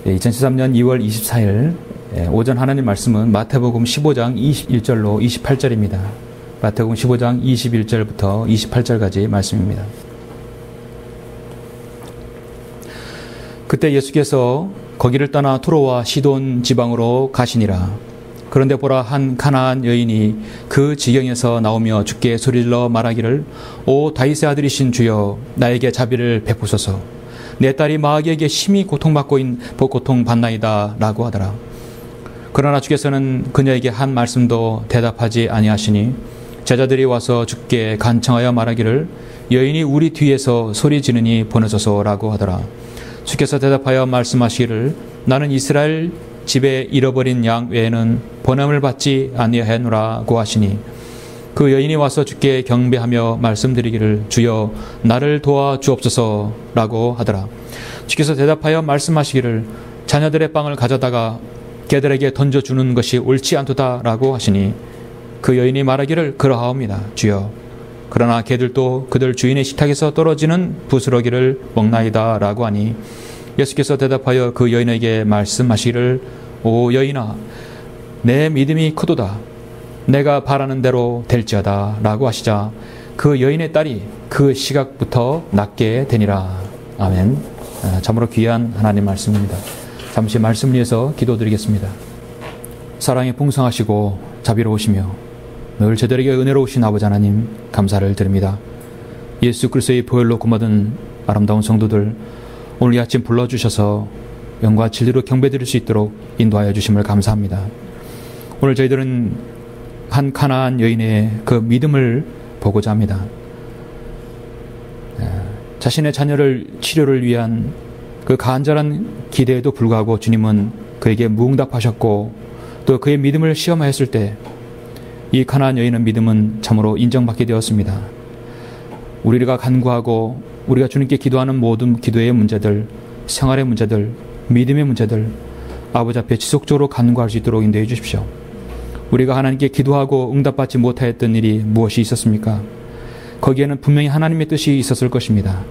2013년 2월 24일 오전 하나님 말씀은 마태복음 15장 21절로 28절입니다. 마태복음 15장 21절부터 28절까지 말씀입니다. 그때 예수께서 거기를 떠나 투로와 시돈 지방으로 가시니라. 그런데 보라, 한 가나안 여인이 그 지경에서 나오며 주께 소리질러 말하기를, 오 다윗의 아들이신 주여, 나에게 자비를 베푸소서. 내 딸이 마귀에게 심히 고통받나이다 라고 하더라. 그러나 주께서는 그녀에게 한 말씀도 대답하지 아니하시니 제자들이 와서 주께 간청하여 말하기를, 여인이 우리 뒤에서 소리 지르니 보내소서라고 하더라. 주께서 대답하여 말씀하시기를, 나는 이스라엘 집에 잃어버린 양 외에는 보냄을 받지 아니하노라고 하시니 그 여인이 와서 주께 경배하며 말씀드리기를, 주여 나를 도와 주옵소서라고 하더라. 주께서 대답하여 말씀하시기를, 자녀들의 빵을 가져다가 개들에게 던져주는 것이 옳지 않도다라고 하시니 그 여인이 말하기를, 그러하옵니다 주여. 그러나 개들도 그들 주인의 식탁에서 떨어지는 부스러기를 먹나이다 라고 하니 예수께서 대답하여 그 여인에게 말씀하시기를, 오 여인아, 내 믿음이 크도다. 내가 바라는 대로 될지어다 라고 하시자 그 여인의 딸이 그 시각부터 낫게 되니라. 아멘. 참으로 귀한 하나님 말씀입니다. 잠시 말씀을 위해서 기도드리겠습니다. 사랑이 풍성하시고 자비로우시며 늘 저들에게 은혜로우신 아버지 하나님, 감사를 드립니다. 예수 그리스도의 보혈로 구원받은 아름다운 성도들, 오늘 이 아침 불러주셔서 영과 진리로 경배드릴 수 있도록 인도하여 주심을 감사합니다. 오늘 저희들은 한 가나안 여인의 그 믿음을 보고자 합니다. 자신의 자녀를 치료를 위한 그 간절한 기대에도 불구하고 주님은 그에게 무응답하셨고, 또 그의 믿음을 시험하였을 때 이 가나안 여인의 믿음은 참으로 인정받게 되었습니다. 우리가 간구하고 우리가 주님께 기도하는 모든 기도의 문제들, 생활의 문제들, 믿음의 문제들, 아버지 앞에 지속적으로 간구할 수 있도록 인도해 주십시오. 우리가 하나님께 기도하고 응답받지 못하였던 일이 무엇이 있었습니까? 거기에는 분명히 하나님의 뜻이 있었을 것입니다.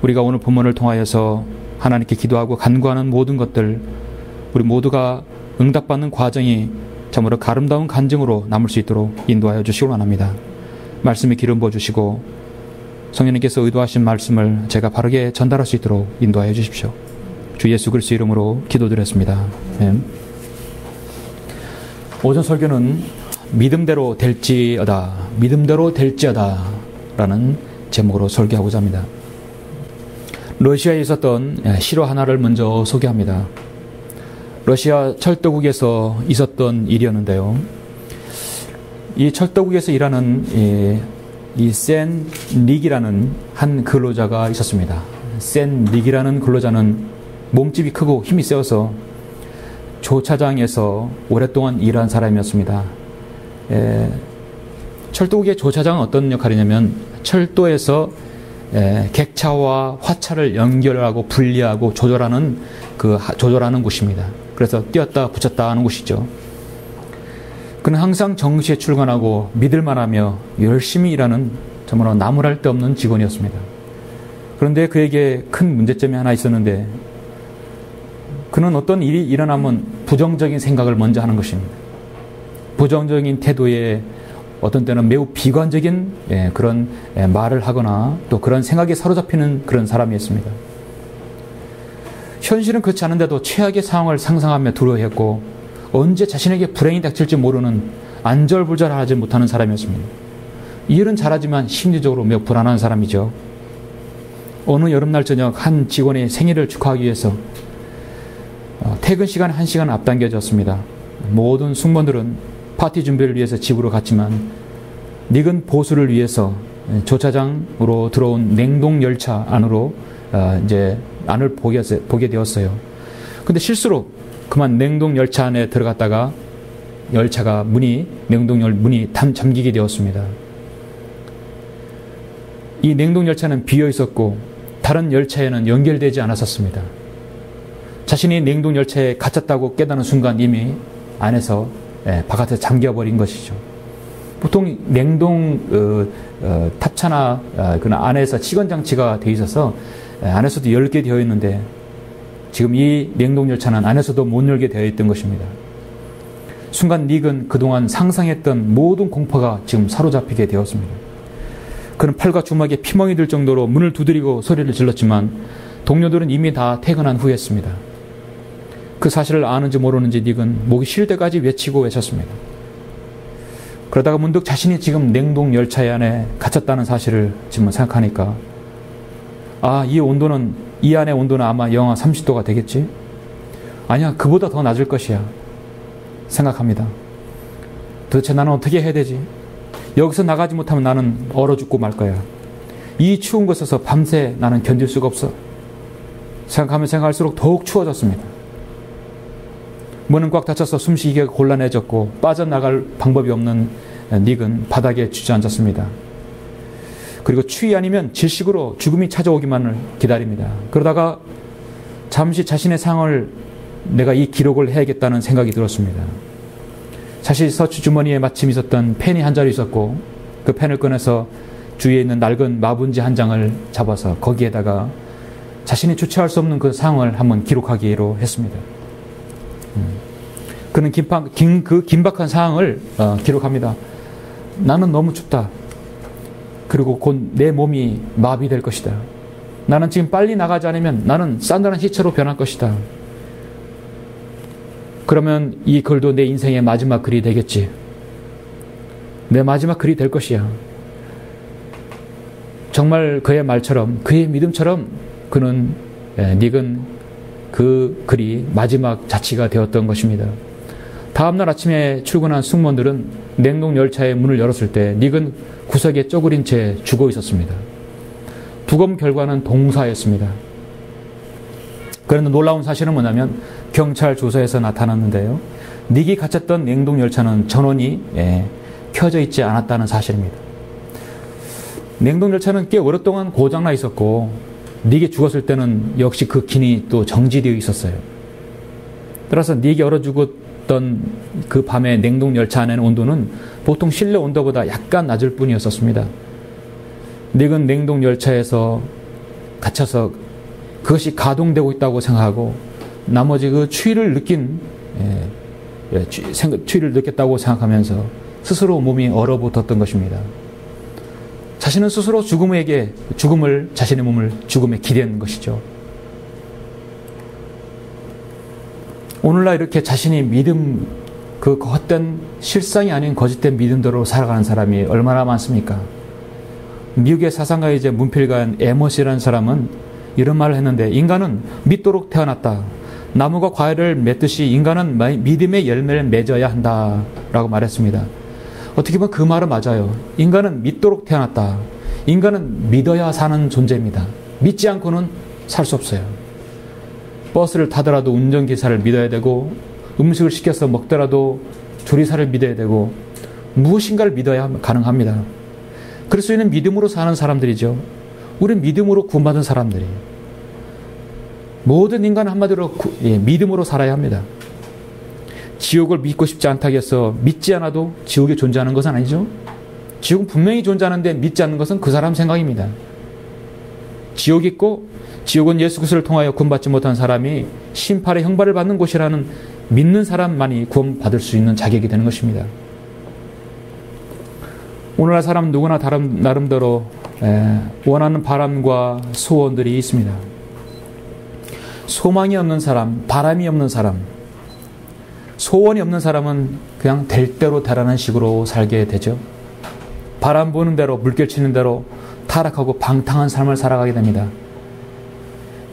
우리가 오늘 본문을 통하여서 하나님께 기도하고 간구하는 모든 것들, 우리 모두가 응답받는 과정이 참으로 아름다운 간증으로 남을 수 있도록 인도하여 주시기 원합니다. 말씀에 기름 부어주시고 성령님께서 의도하신 말씀을 제가 바르게 전달할 수 있도록 인도하여 주십시오. 주 예수 그리스도 이름으로 기도드렸습니다. 아멘. 오전 설교는 믿음대로 될지어다, 믿음대로 될지어다 라는 제목으로 설교하고자 합니다. 러시아에 있었던 실화 하나를 먼저 소개합니다. 러시아 철도국에서 있었던 일이었는데요. 이 철도국에서 일하는 이 센 닉이라는 한 근로자가 있었습니다. 센 닉이라는 근로자는 몸집이 크고 힘이 세어서 조차장에서 오랫동안 일한 사람이었습니다. 철도국의 조차장은 어떤 역할이냐면 철도에서 객차와 화차를 연결하고 분리하고 조절하는 곳입니다. 그래서 띄었다 붙였다 하는 곳이죠. 그는 항상 정시에 출근하고 믿을만하며 열심히 일하는 정말 나무랄 데 없는 직원이었습니다. 그런데 그에게 큰 문제점이 하나 있었는데, 그는 어떤 일이 일어나면 부정적인 생각을 먼저 하는 것입니다. 부정적인 태도에 어떤 때는 매우 비관적인 그런 말을 하거나 또 그런 생각에 사로잡히는 그런 사람이었습니다. 현실은 그렇지 않은데도 최악의 상황을 상상하며 두려워했고, 언제 자신에게 불행이 닥칠지 모르는 안절부절하지 못하는 사람이었습니다. 일은 잘하지만 심리적으로 매우 불안한 사람이죠. 어느 여름날 저녁 한 직원의 생일을 축하하기 위해서 퇴근 시간 1시간 앞당겨졌습니다. 모든 승무원들은 파티 준비를 위해서 집으로 갔지만 닉은 보수를 위해서 조차장으로 들어온 냉동 열차 안으로 안을 보게 되었어요. 근데 실수로 그만 냉동 열차 안에 들어갔다가 열차가 냉동 문이 잠기게 되었습니다. 이 냉동 열차는 비어 있었고 다른 열차에는 연결되지 않았었습니다. 자신이 냉동 열차에 갇혔다고 깨닫는 순간 이미 안에서 바깥에 잠겨버린 것이죠. 보통 냉동 탑차나 그 안에서 시건 장치가 되어 있어서 안에서도 열게 되어 있는데 지금 이 냉동열차는 안에서도 못 열게 되어 있던 것입니다. 순간 닉은 그동안 상상했던 모든 공포가 지금 사로잡히게 되었습니다. 그는 팔과 주먹에 피멍이 들 정도로 문을 두드리고 소리를 질렀지만 동료들은 이미 다 퇴근한 후였습니다. 그 사실을 아는지 모르는지 닉은 목이 쉴 때까지 외치고 외쳤습니다. 그러다가 문득 자신이 지금 냉동열차 안에 갇혔다는 사실을 지금 생각하니까 이 안의 온도는 아마 영하 30도가 되겠지? 아니야, 그보다 더 낮을 것이야. 생각합니다. 도대체 나는 어떻게 해야 되지? 여기서 나가지 못하면 나는 얼어 죽고 말 거야. 이 추운 곳에서 밤새 나는 견딜 수가 없어. 생각하면 생각할수록 더욱 추워졌습니다. 문은 꽉 닫혀서 숨쉬기가 곤란해졌고 빠져나갈 방법이 없는 닉은 바닥에 주저앉았습니다. 그리고 추위 아니면 질식으로 죽음이 찾아오기만을 기다립니다. 그러다가 잠시 자신의 상황을 내가 이 기록을 해야겠다는 생각이 들었습니다. 자신의 서치 주머니에 마침 있었던 펜이 한 자루 있었고 그 펜을 꺼내서 주위에 있는 낡은 마분지 한 장을 잡아서 거기에다가 자신이 주체할 수 없는 그 상황을 한번 기록하기로 했습니다. 그는 그 긴박한 상황을 기록합니다. 나는 너무 춥다. 그리고 곧 내 몸이 마비될 것이다. 나는 지금 빨리 나가지 않으면 나는 싼단한 시체로 변할 것이다. 그러면 이 글도 내 인생의 마지막 글이 되겠지. 내 마지막 글이 될 것이야. 정말 그의 말처럼, 그의 믿음처럼 닉은 그 글이 마지막 자치가 되었던 것입니다. 다음날 아침에 출근한 승무원들은 냉동열차의 문을 열었을 때 닉은 구석에 쪼그린 채 죽어 있었습니다. 부검 결과는 동사였습니다. 그런데 놀라운 사실은 뭐냐면 경찰 조사에서 나타났는데요. 닉이 갇혔던 냉동열차는 전원이 켜져 있지 않았다는 사실입니다. 냉동열차는 꽤 오랫동안 고장나 있었고 닉이 죽었을 때는 역시 그 기능이 또 정지되어 있었어요. 따라서 닉이 얼어 죽었던 그 밤의 냉동열차 안에는 온도는 보통 실내 온도보다 약간 낮을 뿐이었습니다. 닉은 냉동열차에서 갇혀서 그것이 가동되고 있다고 생각하고 나머지 그 추위를 느꼈다고 생각하면서 스스로 몸이 얼어붙었던 것입니다. 자신은 스스로 자신의 몸을 죽음에 기대는 것이죠. 오늘날 이렇게 자신이 그 헛된 실상이 아닌 거짓된 믿음대로 살아가는 사람이 얼마나 많습니까? 미국의 사상가이자 문필가인 에머스라는 사람은 이런 말을 했는데 인간은 믿도록 태어났다. 나무가 과일을 맺듯이 인간은 믿음의 열매를 맺어야 한다라고 말했습니다. 어떻게 보면 그 말은 맞아요. 인간은 믿도록 태어났다. 인간은 믿어야 사는 존재입니다. 믿지 않고는 살 수 없어요. 버스를 타더라도 운전기사를 믿어야 되고 음식을 시켜서 먹더라도 조리사를 믿어야 되고 무엇인가를 믿어야 가능합니다. 그래서 우리는 믿음으로 사는 사람들이죠. 우리는 믿음으로 구원받은 사람들이에요. 모든 인간은 한마디로 믿음으로 살아야 합니다. 지옥을 믿고 싶지 않다고 해서 믿지 않아도 지옥이 존재하는 것은 아니죠. 지옥은 분명히 존재하는데 믿지 않는 것은 그 사람 생각입니다. 지옥이 있고 지옥은 예수 그리스도를 통하여 구원받지 못한 사람이 심판의 형벌을 받는 곳이라는 믿는 사람만이 구원받을 수 있는 자격이 되는 것입니다. 오늘날 사람 누구나 나름대로 원하는 바람과 소원들이 있습니다. 소망이 없는 사람, 바람이 없는 사람, 소원이 없는 사람은 그냥 될 대로 되라는 식으로 살게 되죠. 바람 부는 대로, 물결 치는 대로 타락하고 방탕한 삶을 살아가게 됩니다.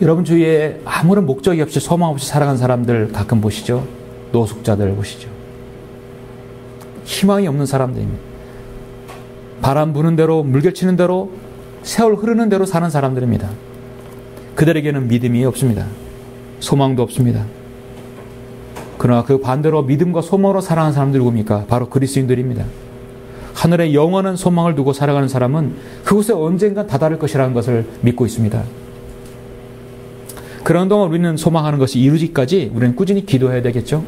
여러분 주위에 아무런 목적이 없이 소망 없이 살아가는 사람들 가끔 보시죠. 노숙자들 보시죠. 희망이 없는 사람들입니다. 바람 부는 대로, 물결 치는 대로, 세월 흐르는 대로 사는 사람들입니다. 그들에게는 믿음이 없습니다. 소망도 없습니다. 그러나 그 반대로 믿음과 소망으로 살아가는 사람들이 누굽니까? 바로 그리스도인들입니다. 하늘에 영원한 소망을 두고 살아가는 사람은 그곳에 언젠가 다다를 것이라는 것을 믿고 있습니다. 그런 동안 우리는 소망하는 것이 이루어지기까지 우리는 꾸준히 기도해야 되겠죠.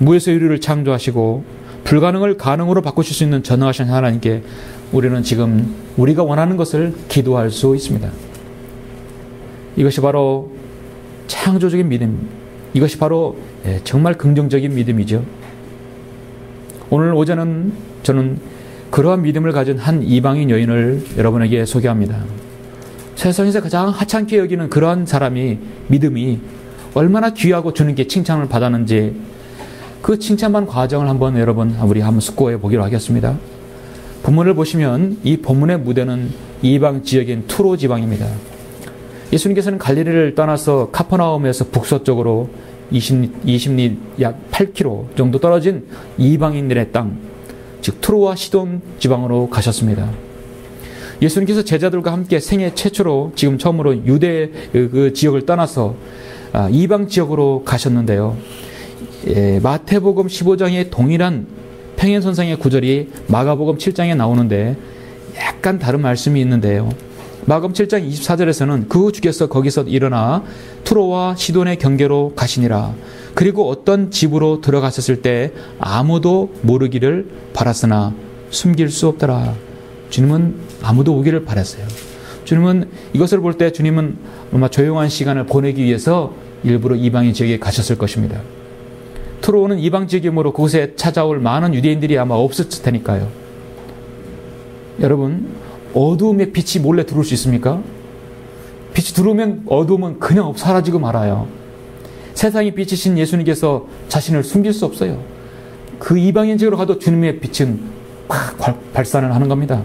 무에서 유를 창조하시고 불가능을 가능으로 바꾸실 수 있는 전능하신 하나님께 우리는 지금 우리가 원하는 것을 기도할 수 있습니다. 이것이 바로 창조적인 믿음, 이것이 바로 정말 긍정적인 믿음이죠. 오늘 오전은 저는 그러한 믿음을 가진 한 이방인 여인을 여러분에게 소개합니다. 세상에서 가장 하찮게 여기는 그러한 사람이 믿음이 얼마나 귀하고 주님께 칭찬을 받았는지 그 칭찬받는 과정을 한번 여러분 우리 한번 숙고해 보기로 하겠습니다. 본문을 보시면 이 본문의 무대는 이방 지역인 투로 지방입니다. 예수님께서는 갈릴리를 떠나서 카퍼나움에서 북서쪽으로 20리 약 8km 정도 떨어진 이방인들의 땅, 즉 투로와 시돈 지방으로 가셨습니다. 예수님께서 제자들과 함께 생애 최초로 지금 처음으로 유대 그 지역을 떠나서 이방 지역으로 가셨는데요. 마태복음 15장의 동일한 평행선상의 구절이 마가복음 7장에 나오는데 약간 다른 말씀이 있는데요. 마가복음 7장 24절에서는 그 후 주께서 거기서 일어나 투로와 시돈의 경계로 가시니라. 그리고 어떤 집으로 들어가셨을 때 아무도 모르기를 바랐으나 숨길 수 없더라. 주님은 아무도 오기를 바랐어요. 주님은 이것을 볼 때 주님은 아마 조용한 시간을 보내기 위해서 일부러 이방인 지역에 가셨을 것입니다. 투로는 이방 지역이므로 그곳에 찾아올 많은 유대인들이 아마 없었을 테니까요. 여러분, 어두움에 빛이 몰래 들어올 수 있습니까? 빛이 들어오면 어두움은 그냥 사라지고 말아요. 세상의 빛이신 예수님께서 자신을 숨길 수 없어요. 그 이방인 지역으로 가도 주님의 빛은 확 발산을 하는 겁니다.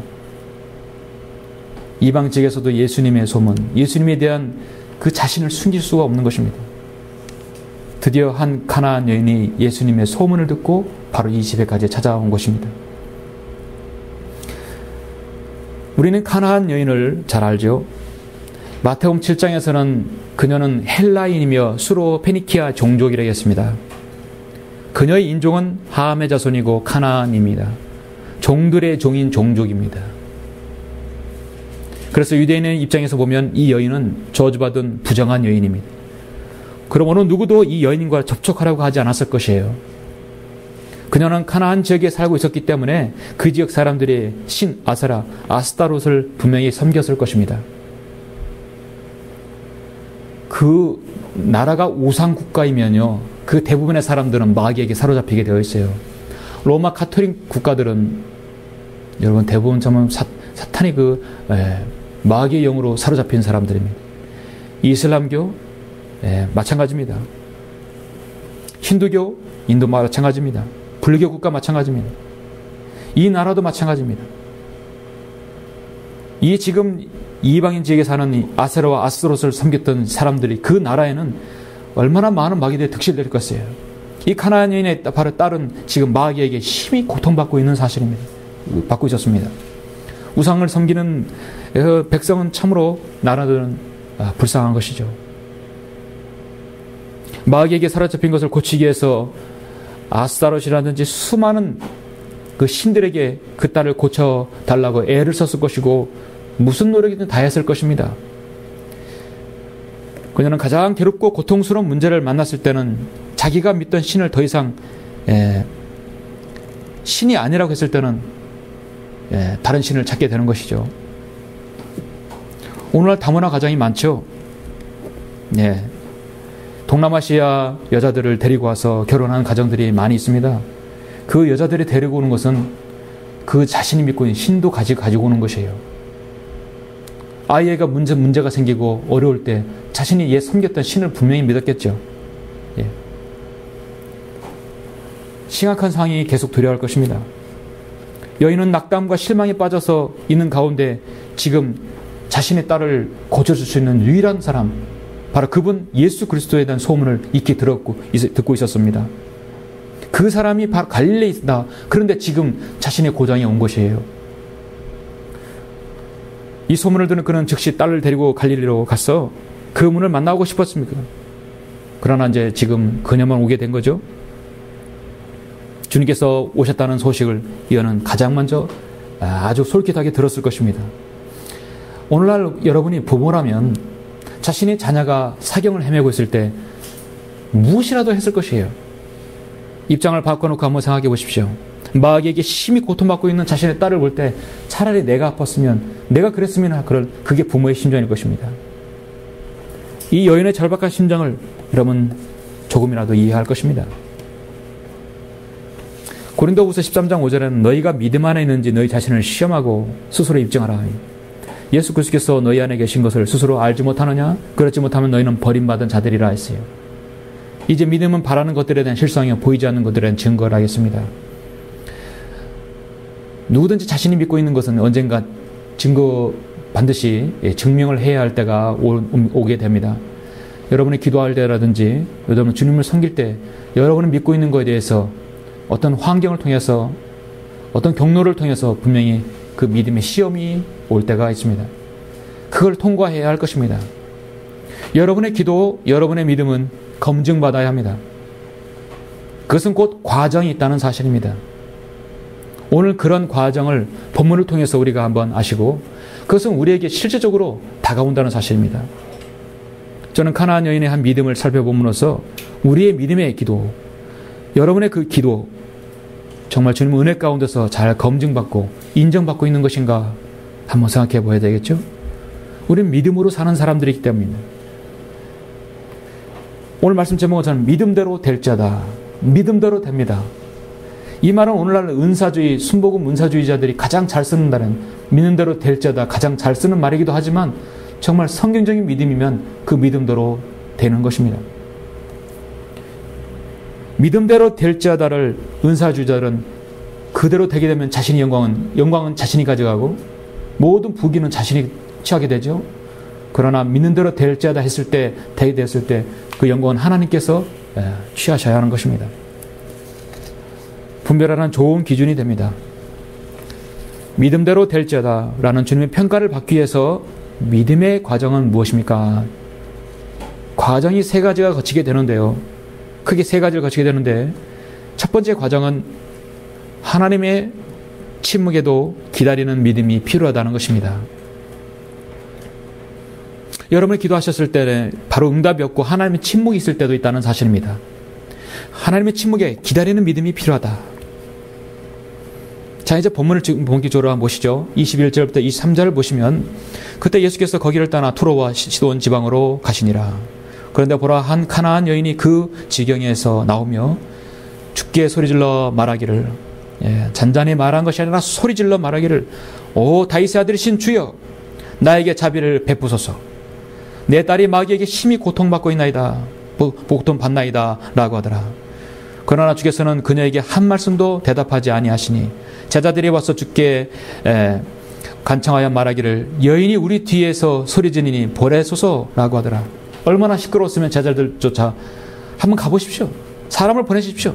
이방 지역에서도 예수님의 소문, 예수님에 대한 그 자신을 숨길 수가 없는 것입니다. 드디어 한 가나안 여인이 예수님의 소문을 듣고 바로 이 집에까지 찾아온 것입니다. 우리는 가나안 여인을 잘 알죠. 마태복음 7장에서는 그녀는 헬라인이며 수로 페니키아 종족이라고 했습니다. 그녀의 인종은 함의 자손이고 가나안입니다. 종들의 종인 종족입니다. 그래서 유대인의 입장에서 보면 이 여인은 저주받은 부정한 여인입니다. 그럼 어느 누구도 이 여인과 접촉하라고 하지 않았을 것이에요. 그녀는 가나안 지역에 살고 있었기 때문에 그 지역 사람들이 신 아세라, 아스타롯을 분명히 섬겼을 것입니다. 그 나라가 우상 국가이면요, 그 대부분의 사람들은 마귀에게 사로잡히게 되어 있어요. 로마 카톨릭 국가들은 여러분 대부분 정말 사탄이 마귀의 영으로 사로잡힌 사람들입니다. 이슬람교 마찬가지입니다. 힌두교, 인도 마찬가지입니다. 불교 국가 마찬가지입니다. 이 나라도 마찬가지입니다. 이 지금 이방인 지역에 사는 아세라와 아스로스를 섬겼던 사람들이 그 나라에는 얼마나 많은 마귀들이 득실될 것이에요. 이 가나안 여인의 바로 딸은 지금 마귀에게 심히 고통받고 있는 사실입니다. 받고 있었습니다. 우상을 섬기는 백성은 참으로 나라들은 불쌍한 것이죠. 마귀에게 사로잡힌 것을 고치기 위해서 아스타롯이라든지 수많은 그 신들에게 그 딸을 고쳐달라고 애를 썼을 것이고 무슨 노력이든 다 했을 것입니다. 그녀는 가장 괴롭고 고통스러운 문제를 만났을 때는 자기가 믿던 신을 더 이상 신이 아니라고 했을 때는 다른 신을 찾게 되는 것이죠. 오늘날 다문화 가정이 많죠. 동남아시아 여자들을 데리고 와서 결혼하는 가정들이 많이 있습니다. 그 여자들이 데리고 오는 것은 그 자신이 믿고 있는 신도 가지고 오는 것이에요. 아이가 문제가 생기고 어려울 때 자신이 섬겼던 신을 분명히 믿었겠죠. 심각한 상황이 계속 도래할 것입니다. 여인은 낙담과 실망에 빠져서 있는 가운데 지금 자신의 딸을 고쳐줄 수 있는 유일한 사람, 바로 그분 예수 그리스도에 대한 소문을 익히 듣고 있었습니다. 그 사람이 바로 갈릴리에 있다. 그런데 지금 자신의 고장에 온 것이에요. 이 소문을 듣는 그는 즉시 딸을 데리고 갈릴리로 가서 그 문을 만나고 싶었습니다. 그러나 이제 지금 그녀만 오게 된 거죠. 주님께서 오셨다는 소식을 이어는 가장 먼저 아주 솔깃하게 들었을 것입니다. 오늘날 여러분이 부모라면 자신의 자녀가 사경을 헤매고 있을 때 무엇이라도 했을 것이에요. 입장을 바꿔놓고 한번 생각해 보십시오. 마귀에게 심히 고통받고 있는 자신의 딸을 볼 때 차라리 내가 아팠으면, 내가 그랬으면 그게 부모의 심정일 것입니다. 이 여인의 절박한 심정을 여러분 조금이라도 이해할 것입니다. 고린도후서 13장 5절에는 너희가 믿음 안에 있는지 너희 자신을 시험하고 스스로 입증하라. 예수 그리스도께서 너희 안에 계신 것을 스스로 알지 못하느냐? 그렇지 못하면 너희는 버림받은 자들이라 했어요. 이제 믿음은 바라는 것들에 대한 실상이요 보이지 않는 것들에 대한 증거를 하겠습니다. 누구든지 자신이 믿고 있는 것은 언젠가 반드시 증명을 해야 할 때가 오게 됩니다. 여러분이 기도할 때라든지 여러분 주님을 섬길 때 여러분이 믿고 있는 것에 대해서 어떤 환경을 통해서 어떤 경로를 통해서 분명히 그 믿음의 시험이 올 때가 있습니다. 그걸 통과해야 할 것입니다. 여러분의 기도, 여러분의 믿음은 검증받아야 합니다. 그것은 곧 과정이 있다는 사실입니다. 오늘 그런 과정을 본문을 통해서 우리가 한번 아시고 그것은 우리에게 실제적으로 다가온다는 사실입니다. 저는 가나안 여인의 한 믿음을 살펴봄으로써 우리의 믿음의 기도, 여러분의 그 기도 정말 주님 은혜 가운데서 잘 검증받고 인정받고 있는 것인가 한번 생각해 보아야 되겠죠? 우리는 믿음으로 사는 사람들이기 때문입니다. 오늘 말씀 제목은 저는 믿음대로 될 자다. 믿음대로 됩니다. 이 말은 오늘날 은사주의, 순복음 은사주의자들이 가장 잘 쓰는다는 믿는 대로 될 자다 가장 잘 쓰는 말이기도 하지만 정말 성경적인 믿음이면 그 믿음대로 되는 것입니다. 믿음대로 될 자다를 은사주의자들은 그대로 되게 되면 자신이 영광은 자신이 가져가고 모든 부귀는 자신이 취하게 되죠. 그러나 믿는 대로 될 자다 했을 때, 되게 됐을 때 그 영광은 하나님께서 취하셔야 하는 것입니다. 분별하는 좋은 기준이 됩니다. 믿음대로 될 자다라는 주님의 평가를 받기 위해서 믿음의 과정은 무엇입니까? 과정이 세 가지가 거치게 되는데요. 크게 세 가지를 거치게 되는데 첫 번째 과정은 하나님의 침묵에도 기다리는 믿음이 필요하다는 것입니다. 여러분이 기도하셨을 때 바로 응답이 없고 하나님의 침묵이 있을 때도 있다는 사실입니다. 하나님의 침묵에 기다리는 믿음이 필요하다. 자, 이제 본문을 지금 본격적으로 한번 보시죠. 21절부터 23절을 보시면 그때 예수께서 거기를 떠나 투로와 시돈 지방으로 가시니라. 그런데 보라 한 가나안 여인이 그 지경에서 나오며 죽게 소리질러 말하기를 잔잔히 말한 것이 아니라 소리질러 말하기를 오 다윗의 아들이신 주여 나에게 자비를 베푸소서 내 딸이 마귀에게 심히 고통받고 있나이다 고통받나이다 라고 하더라. 그러나 주께서는 그녀에게 한 말씀도 대답하지 아니하시니 제자들이 와서 주께 간청하여 말하기를 여인이 우리 뒤에서 소리지르니 보내소서라고 하더라. 얼마나 시끄러웠으면 제자들조차 한번 가보십시오. 사람을 보내십시오.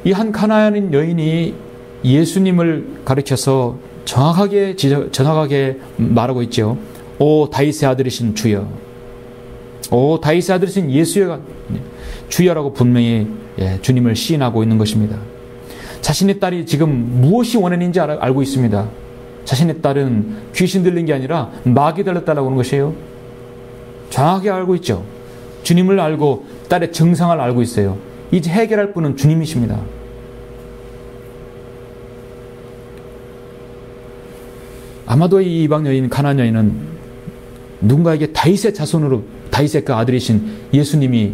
이 한 가나안인 여인이 예수님을 가르쳐서 정확하게 말하고 있죠. 오 다윗의 아들이신 주여, 오 다윗의 아들이신 예수여, 주여라고 분명히 주님을 시인하고 있는 것입니다. 자신의 딸이 지금 무엇이 원인인지 알고 있습니다. 자신의 딸은 귀신 들린 게 아니라 마귀 들렸다라고 하는 것이에요. 정확하게 알고 있죠. 주님을 알고 딸의 증상을 알고 있어요. 이제 해결할 분은 주님이십니다. 아마도 이 이방 여인, 가나안 여인은 누군가에게 다윗의 자손으로 다윗의 그 아들이신 예수님이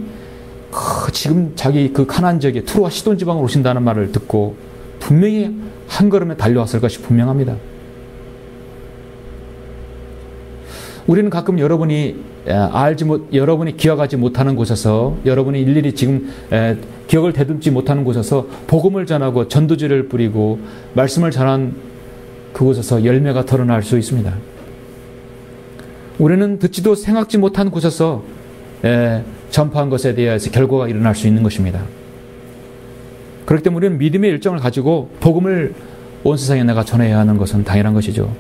지금 자기 그 가나안 지역에 투로와 시돈 지방으로 오신다는 말을 듣고 분명히 한 걸음에 달려왔을 것이 분명합니다. 우리는 가끔 여러분이 기억하지 못하는 곳에서 여러분이 일일이 지금 기억을 되듬지 못하는 곳에서 복음을 전하고 전도지를 뿌리고 말씀을 전한 그곳에서 열매가 드러날 수 있습니다. 우리는 듣지도 생각지 못한 곳에서 전파한 것에 대해서 결과가 일어날 수 있는 것입니다. 그렇기 때문에 우리는 믿음의 일정을 가지고 복음을 온 세상에 내가 전해야 하는 것은 당연한 것이죠.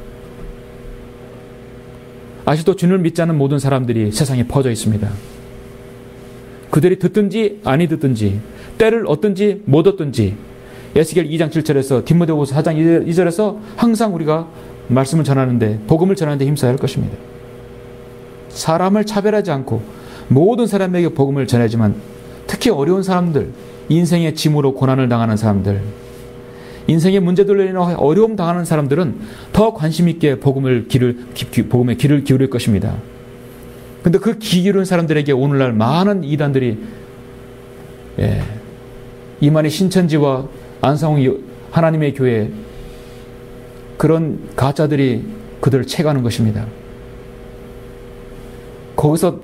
아직도 주님을 믿지 않는 모든 사람들이 세상에 퍼져 있습니다. 그들이 듣든지 아니 듣든지 때를 얻든지 못 얻든지 에스겔 2장 7절에서 디모데후서 4장 2절에서 항상 우리가 말씀을 전하는데 복음을 전하는데 힘써야 할 것입니다. 사람을 차별하지 않고 모든 사람에게 복음을 전하지만 특히 어려운 사람들, 인생의 짐으로 고난을 당하는 사람들, 인생의 문제들로 인해 어려움 당하는 사람들은 더 관심 있게 복음에 귀를 기울일 것입니다. 근데 그 기기로운 사람들에게 오늘날 많은 이단들이 이만희 신천지와 안상홍 하나님의 교회 그런 가짜들이 그들을 채가는 것입니다. 거기서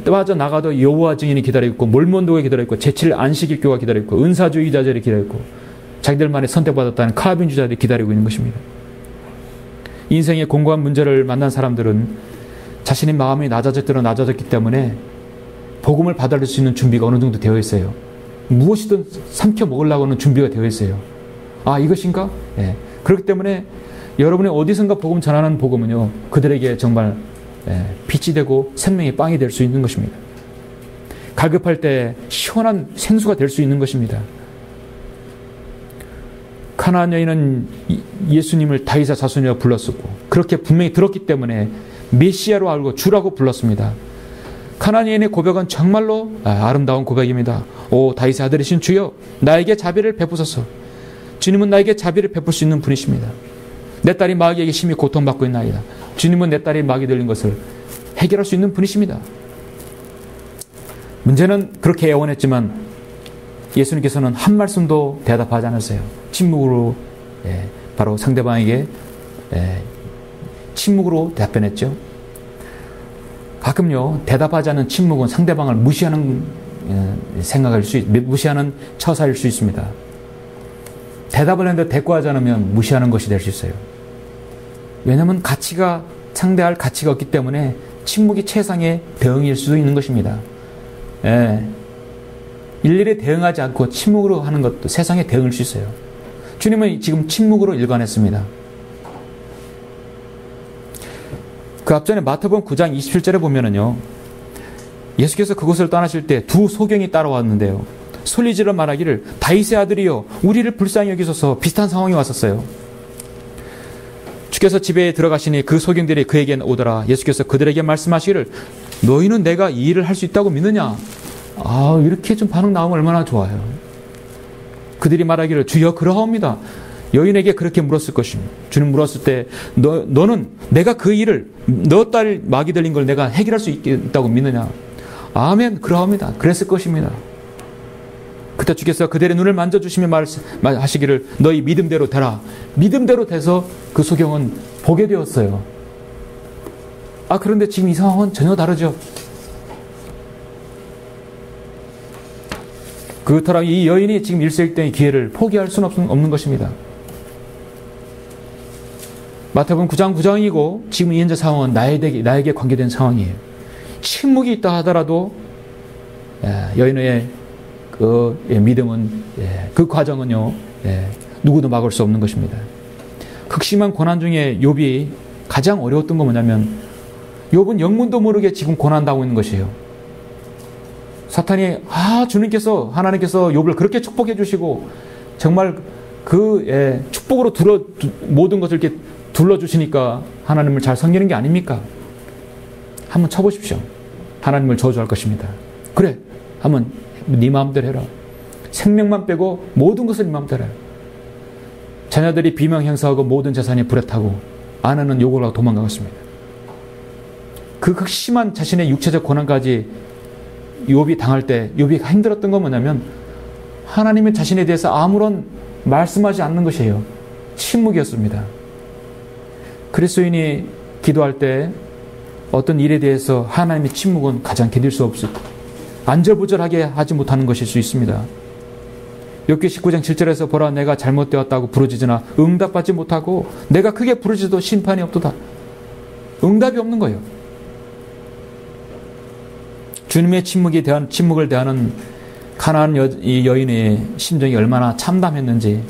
빠져나가도 여호와 증인이 기다리고 있고 몰몬도가 기다리고 있고 제7 안식일교가 기다리고 있고 은사주의자들이 기다리고 있고 자기들만이 선택받았다는 카빈주자들이 기다리고 있는 것입니다. 인생의 공고한 문제를 만난 사람들은 자신의 마음이 낮아졌기 때문에 복음을 받아들일 수 있는 준비가 어느 정도 되어 있어요. 무엇이든 삼켜 먹으려고 하는 준비가 되어 있어요. 아, 이것인가? 그렇기 때문에 여러분이 어디선가 복음 전하는 복음은요, 그들에게 정말 빛이 되고 생명의 빵이 될 수 있는 것입니다. 갈급할 때 시원한 생수가 될 수 있는 것입니다. 가나안 여인은 예수님을 다윗의 자손이라고 불렀었고 그렇게 분명히 들었기 때문에 메시아로 알고 주라고 불렀습니다. 가나안 여인의 고백은 정말로 아름다운 고백입니다. 오 다윗의 아들이신 주여 나에게 자비를 베푸소서. 주님은 나에게 자비를 베풀 수 있는 분이십니다. 내 딸이 마귀에게 심히 고통받고 있나이다. 주님은 내 딸이 마귀 들린 것을 해결할 수 있는 분이십니다. 문제는 그렇게 애원했지만 예수님께서는 한 말씀도 대답하지 않았어요. 침묵으로 바로 상대방에게 침묵으로 답변했죠. 가끔요 대답하지 않는 침묵은 상대방을 무시하는 무시하는 처사일 수 있습니다. 대답을 했는데 대꾸하지 않으면 무시하는 것이 될 수 있어요. 왜냐하면 상대할 가치가 없기 때문에 침묵이 최상의 대응일 수도 있는 것입니다. 일일이 대응하지 않고 침묵으로 하는 것도 세상의 대응일 수 있어요. 주님은 지금 침묵으로 일관했습니다. 그 앞전에 마태복음 9장 27절에 보면은요, 예수께서 그곳을 떠나실 때 두 소경이 따라왔는데요. 소리지르 말하기를 다윗의 아들이여 우리를 불쌍히 여기소서. 비슷한 상황이 왔었어요. 주께서 집에 들어가시니 그 소경들이 그에게 오더라. 예수께서 그들에게 말씀하시기를 너희는 내가 이 일을 할 수 있다고 믿느냐? 이렇게 좀 반응 나오면 얼마나 좋아요. 그들이 말하기를 주여 그러하옵니다. 여인에게 그렇게 물었을 것입니다. 주님 물었을 때 너는 내가 그 일을 너 딸 마귀 들린 걸 내가 해결할 수 있다고 믿느냐? 아멘 그러하옵니다. 그랬을 것입니다. 그때 주께서 그들의 눈을 만져주시며 말하시기를 너희 믿음대로 되라. 믿음대로 돼서 그 소경은 보게 되었어요. 그런데 지금 이 상황은 전혀 다르죠. 그렇더라 이 여인이 지금 일생의 기회를 포기할 수는 없는 것입니다. 마태복음 9장 9장이고 지금 이 현재 상황은 나에게 관계된 상황이에요. 침묵이 있다 하더라도 여인의 그 믿음은 그 과정은요 누구도 막을 수 없는 것입니다. 극심한 고난 중에 욥이 가장 어려웠던 건 뭐냐면 욥은 영문도 모르게 지금 고난당하고 있는 것이에요. 사탄이 하나님께서 욥을 그렇게 축복해 주시고 정말 그 축복으로 모든 것을 이렇게 둘러주시니까 하나님을 잘 섬기는 게 아닙니까? 한번 쳐보십시오. 하나님을 저주할 것입니다. 그래 한번 네 마음대로 해라. 생명만 빼고 모든 것을 네 마음대로 해라. 자녀들이 비명 행사하고 모든 재산이 불에 타고 아내는 욕을 하고 도망가겠습니다. 그 극심한 자신의 육체적 고난까지 욥이 당할 때 욥이 힘들었던 건 뭐냐면 하나님의 자신에 대해서 아무런 말씀하지 않는 것이에요. 침묵이었습니다. 그리스도인이 기도할 때 어떤 일에 대해서 하나님의 침묵은 가장 견딜 수 없을 안절부절하게 하지 못하는 것일 수 있습니다. 욥기 19장 7절에서 보라 내가 잘못되었다고 부르짖으나 응답받지 못하고 내가 크게 부르짖어도 심판이 없도다. 응답이 없는 거예요. 주님의 침묵을 대하는 가나안 여인의 심정이 얼마나 참담했는지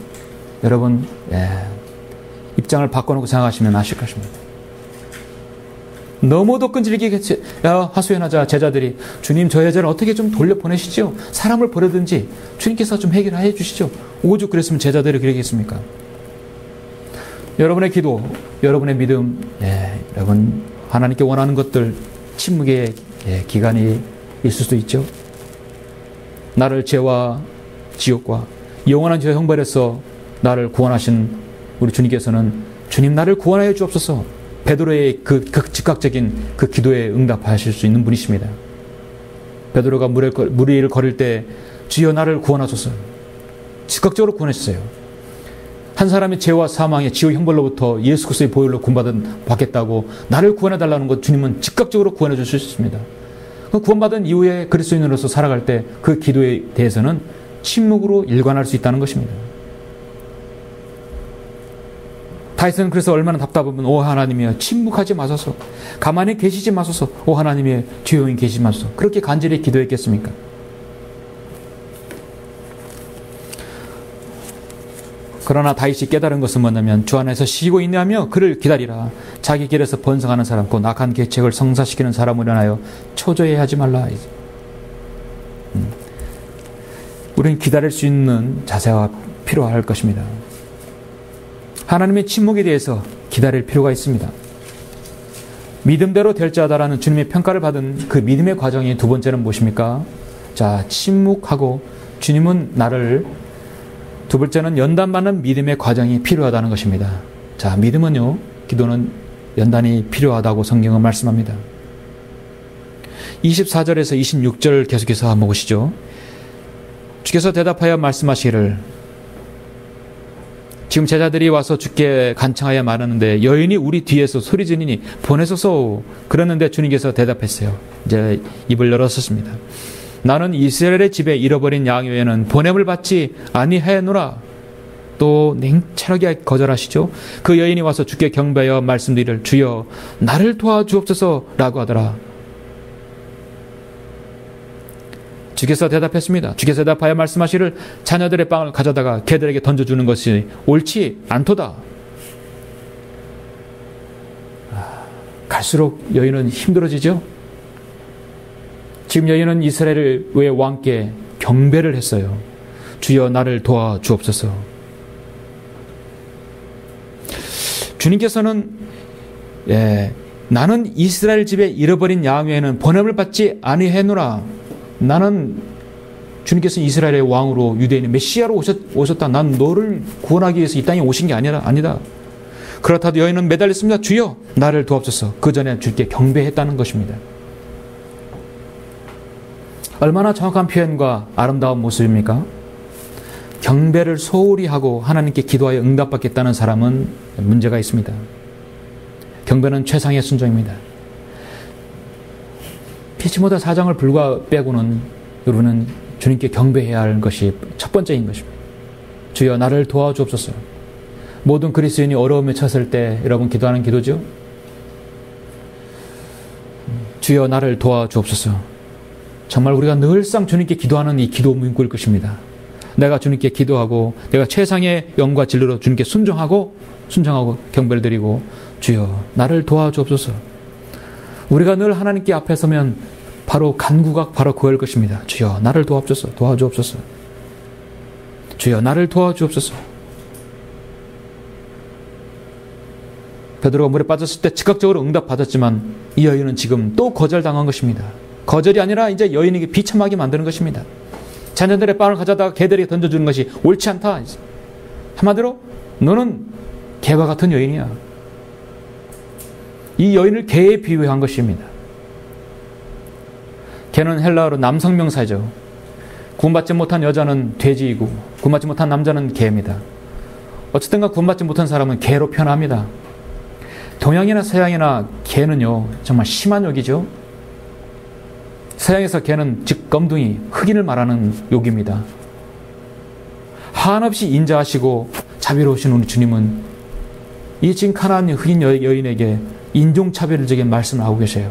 여러분 입장을 바꿔놓고 생각하시면 아실 것입니다. 너무도 끈질기게 하소연하자 제자들이 주님 저 여자를 어떻게 좀 돌려보내시죠. 사람을 보내든지 주님께서 좀 해결해 주시죠. 오죽 그랬으면 제자들이 그러겠습니까? 여러분의 기도, 여러분의 믿음, 여러분 하나님께 원하는 것들 침묵의 기간이 있을 수도 있죠. 나를 죄와 지옥과 영원한 죄 형벌에서 나를 구원하신 우리 주님께서는 주님 나를 구원하여 주옵소서. 베드로의 그 즉각적인 그 기도에 응답하실 수 있는 분이십니다. 베드로가 물 위를 걸을 때 주여 나를 구원하소서. 즉각적으로 구원하셨어요. 한 사람의 죄와 사망의 지옥 형벌로부터 예수 그리스도의 보혈로 구원받겠다고 나를 구원해달라는 것 주님은 즉각적으로 구원해 줄 수 있습니다. 구원받은 이후에 그리스도인으로서 살아갈 때 그 기도에 대해서는 침묵으로 일관할 수 있다는 것입니다. 다윗은 그래서 얼마나 답답하면 오 하나님이여 침묵하지 마소서, 가만히 계시지 마소서, 오 하나님이여 조용히 계시지 마소서, 그렇게 간절히 기도했겠습니까? 그러나 다윗이 깨달은 것은 뭐냐면 주 안에서 쉬고 있냐며 그를 기다리라. 자기 길에서 번성하는 사람, 그 악한 계책을 성사시키는 사람을 인하여 초조해하지 말라. 우리는 기다릴 수 있는 자세가 필요할 것입니다. 하나님의 침묵에 대해서 기다릴 필요가 있습니다. 믿음대로 될 자다라는 주님의 평가를 받은 그 믿음의 과정이 두 번째는 무엇입니까? 자, 침묵하고 주님은 나를, 두 번째는 연단받는 믿음의 과정이 필요하다는 것입니다. 자, 믿음은요, 기도는 연단이 필요하다고 성경은 말씀합니다. 24절에서 26절 계속해서 한번 보시죠. 주께서 대답하여 말씀하시기를 지금 제자들이 와서 주께 간청하여 말하는데 여인이 우리 뒤에서 소리 지르니 보내소서. 그러는데 주님께서 대답했어요. 이제 입을 열었습니다. 나는 이스라엘의 집에 잃어버린 양 외에는 보냄을 받지 아니하노라. 또 냉철하게 거절하시죠. 그 여인이 와서 주께 경배하여 말씀드리를 주여 나를 도와주옵소서라고 하더라. 주께서 대답했습니다. 주께서 대답하여 말씀하시를 자녀들의 빵을 가져다가 개들에게 던져주는 것이 옳지 않도다. 갈수록 여인은 힘들어지죠. 지금 여인은 이스라엘의 왕께 경배를 했어요. 주여 나를 도와주옵소서. 주님께서는 나는 이스라엘 집에 잃어버린 양 외에는 번함을 받지 아니하노라. 나는 주님께서 이스라엘의 왕으로 유대인의 메시아로 오셨다. 난 너를 구원하기 위해서 이 땅에 오신 게 아니다. 그렇다도 여인은 매달렸습니다. 주여 나를 도와주소서. 그 전에 주께 경배했다는 것입니다. 얼마나 정확한 표현과 아름다운 모습입니까? 경배를 소홀히 하고 하나님께 기도하여 응답받겠다는 사람은 문제가 있습니다. 경배는 최상의 순종입니다. 피치 못할 사정을 불과 빼고는 여러분은 주님께 경배해야 할 것이 첫 번째인 것입니다. 주여 나를 도와주옵소서. 모든 그리스도인이 어려움에 처했을 때 여러분 기도하는 기도죠. 주여 나를 도와주옵소서. 정말 우리가 늘상 주님께 기도하는 이 기도 문구일 것입니다. 내가 주님께 기도하고 내가 최상의 영과 진리로 주님께 순종하고 경배를 드리고 주여 나를 도와주옵소서. 우리가 늘 하나님께 앞에 서면 바로 간구가 바로 그럴 것입니다. 주여 나를 도와주옵소서. 주여 나를 도와주옵소서. 베드로가 물에 빠졌을 때 즉각적으로 응답받았지만 이 여인은 지금 또 거절당한 것입니다. 거절이 아니라 이제 여인에게 비참하게 만드는 것입니다. 자녀들의 빵을 가져다가 개들에게 던져주는 것이 옳지 않다. 한마디로 너는 개와 같은 여인이야. 이 여인을 개에 비유한 것입니다. 개는 헬라어로 남성 명사죠. 구원받지 못한 여자는 돼지이고 구원받지 못한 남자는 개입니다. 어쨌든가 구원받지 못한 사람은 개로 표현합니다. 동양이나 서양이나 개는요 정말 심한 욕이죠. 서양에서 개는 즉 검둥이, 흑인을 말하는 욕입니다. 한없이 인자하시고 자비로우신 우리 주님은 이 지금 가나안 흑인 여인에게 인종차별적인 말씀을 하고 계세요.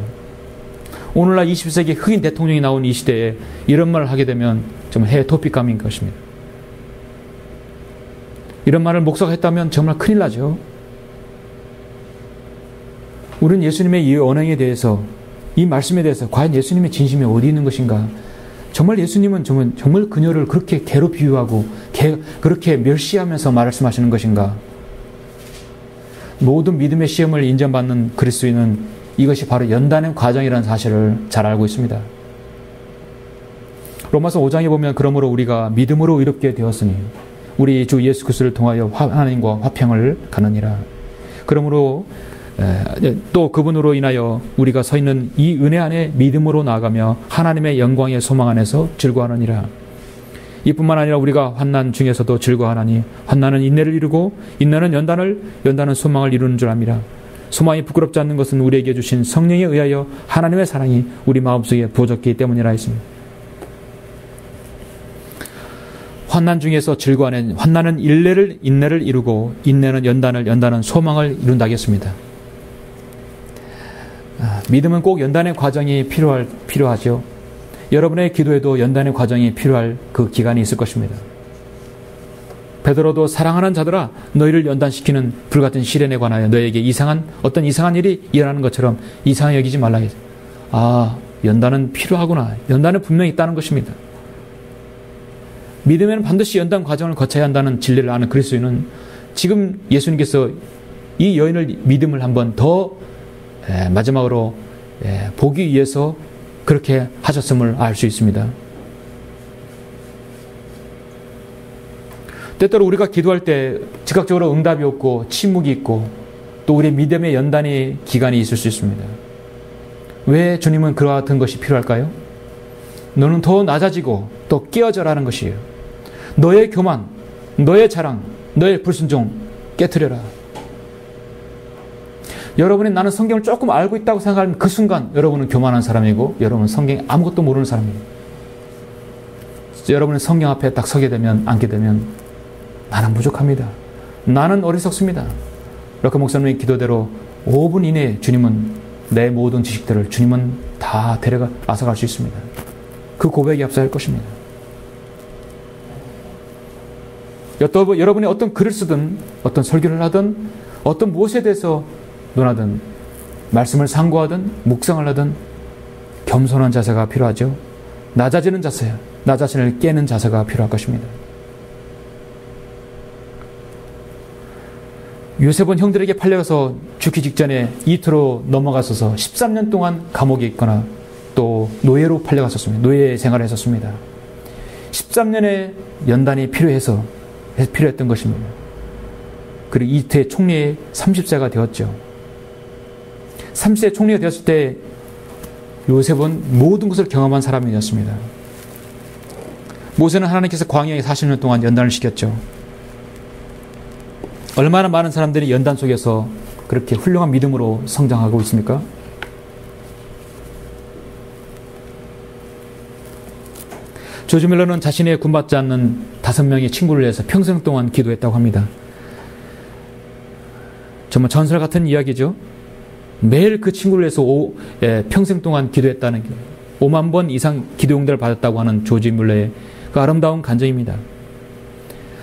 오늘날 21세기 흑인 대통령이 나온 이 시대에 이런 말을 하게 되면 정말 해외 토픽감인 것입니다. 이런 말을 목사가 했다면 정말 큰일 나죠. 우리는 예수님의 이 언행에 대해서, 이 말씀에 대해서 과연 예수님의 진심이 어디 있는 것인가? 정말 예수님은 정말 그녀를 그렇게 개로 비유하고 그렇게 멸시하면서 말씀하시는 것인가? 모든 믿음의 시험을 인정받는 그리스도인은 이것이 바로 연단의 과정이라는 사실을 잘 알고 있습니다. 로마서 5장에 보면 그러므로 우리가 믿음으로 의롭게 되었으니 우리 주 예수 그리스도를 통하여 하나님과 화평을 가느니라. 그러므로 또 그분으로 인하여 우리가 서 있는 이 은혜 안에 믿음으로 나아가며 하나님의 영광의 소망 안에서 즐거워하느니라. 이뿐만 아니라 우리가 환난 중에서도 즐거워하나니 환난은 인내를 이루고 인내는 연단은 소망을 이루는 줄 압니다. 소망이 부끄럽지 않는 것은 우리에게 주신 성령에 의하여 하나님의 사랑이 우리 마음속에 부어졌기 때문이라 했습니다. 환난 중에서 즐거워하는 환난은 인내를 이루고 인내는 연단은 소망을 이룬다 하겠습니다. 믿음은 꼭 연단의 과정이 필요하죠. 여러분의 기도에도 연단의 과정이 필요할 그 기간이 있을 것입니다. 베드로도 사랑하는 자들아 너희를 연단시키는 불같은 시련에 관하여 너에게 어떤 이상한 일이 일어나는 것처럼 이상하게 여기지 말라 했어요. 연단은 필요하구나. 연단은 분명히 있다는 것입니다. 믿음에는 반드시 연단 과정을 거쳐야 한다는 진리를 아는 그리스도인은 지금 예수님께서 이 여인을 믿음을 한번 더 마지막으로 보기 위해서 그렇게 하셨음을 알 수 있습니다. 때때로 우리가 기도할 때 즉각적으로 응답이 없고 침묵이 있고 또 우리의 믿음의 연단의 기간이 있을 수 있습니다. 왜 주님은 그와 같은 것이 필요할까요? 너는 더 낮아지고 또 깨어져라는 것이에요. 너의 교만, 너의 자랑, 너의 불순종 깨트려라. 여러분이 나는 성경을 조금 알고 있다고 생각하는 그 순간 여러분은 교만한 사람이고 여러분은 성경에 아무것도 모르는 사람이에요. 여러분은 성경 앞에 딱 앉게 되면 나는 부족합니다. 나는 어리석습니다. 이렇게 목사님의 기도대로 5분 이내에 주님은 내 모든 지식들을 주님은 다 앗아갈 수 있습니다. 그 고백이 앞서야 할 것입니다. 여러분이 어떤 글을 쓰든 어떤 설교를 하든 어떤 무엇에 대해서 논하든 말씀을 상고하든 묵상을 하든 겸손한 자세가 필요하죠. 낮아지는 자세, 나 자신을 깨는 자세가 필요할 것입니다. 요셉은 형들에게 팔려서 죽기 직전에 이투로 넘어가서서 13년 동안 감옥에 있거나 또 노예로 팔려갔었습니다. 노예 생활을 했었습니다. 13년의 연단이 필요했던 것입니다. 그리고 이때 총리 30세가 되었죠. 30세 총리가 되었을 때 요셉은 모든 것을 경험한 사람이었습니다. 모세는 하나님께서 광야에 40년 동안 연단을 시켰죠. 얼마나 많은 사람들이 연단 속에서 그렇게 훌륭한 믿음으로 성장하고 있습니까? 조지 밀러는 자신의 군받지 않는 5명의 친구를 위해서 평생 동안 기도했다고 합니다. 정말 전설 같은 이야기죠. 매일 그 친구를 위해서 평생 동안 기도했다는 5만 번 이상 기도 응답을 받았다고 하는 조지 밀러의 그 아름다운 간증입니다.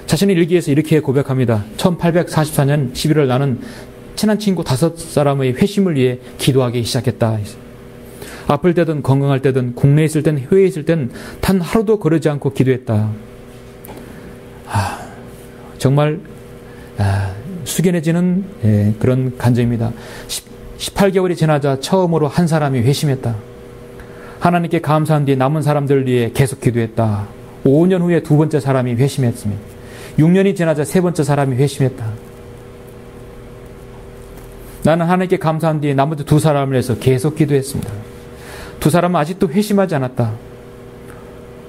자신의 일기에서 이렇게 고백합니다. 1844년 11월 나는 친한 친구 5사람의 회심을 위해 기도하기 시작했다. 아플 때든 건강할 때든 국내에 있을 땐 해외에 있을 땐 단 하루도 거르지 않고 기도했다. 정말 숙연해지는 그런 간증입니다. 18개월이 지나자 처음으로 한 사람이 회심했다. 하나님께 감사한 뒤 남은 사람들을 위해 계속 기도했다. 5년 후에 두 번째 사람이 회심했습니다. 6년이 지나자 세 번째 사람이 회심했다. 나는 하나님께 감사한 뒤에 나머지 두 사람을 위해서 계속 기도했습니다. 두 사람은 아직도 회심하지 않았다.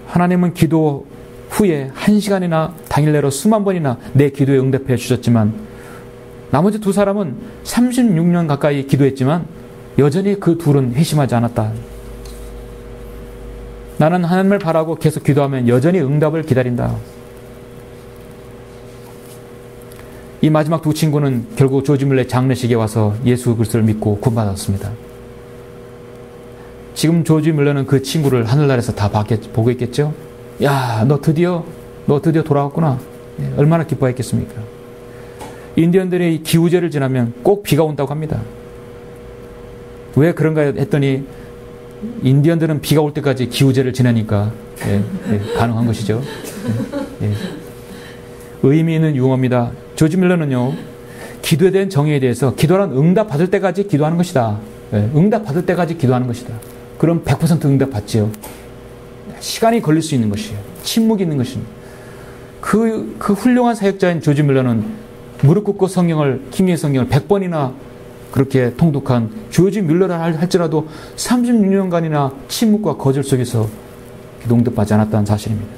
하나님은 기도 후에 1시간이나 당일 내로 수만 번이나 내 기도에 응답해 주셨지만 나머지 두 사람은 36년 가까이 기도했지만 여전히 그 둘은 회심하지 않았다. 나는 하나님을 바라고 계속 기도하면 여전히 응답을 기다린다. 이 마지막 두 친구는 결국 조지 밀러의 장례식에 와서 예수 그리스도를 믿고 구원받았습니다. 지금 조지 밀러는 그 친구를 하늘나라에서 다 보고 있겠죠? 야, 너 드디어 돌아왔구나. 얼마나 기뻐했겠습니까? 인디언들이 기우제를 지나면 꼭 비가 온다고 합니다. 왜 그런가 했더니 인디언들은 비가 올 때까지 기우제를 지나니까 가능한 것이죠. 의미 있는 유언입니다. 조지 밀러는요, 기도에 대한 정의에 대해서 기도란 응답 받을 때까지 기도하는 것이다. 응답 받을 때까지 기도하는 것이다. 그럼 100% 응답 받지요. 시간이 걸릴 수 있는 것이에요. 침묵이 있는 것입니다. 그 훌륭한 사역자인 조지 밀러는 무릎 꿇고 킹리의 성경을 100번이나 그렇게 통독한 조지 뮬러라 할지라도 36년간이나 침묵과 거절 속에서 농dob하지 않았다는 사실입니다.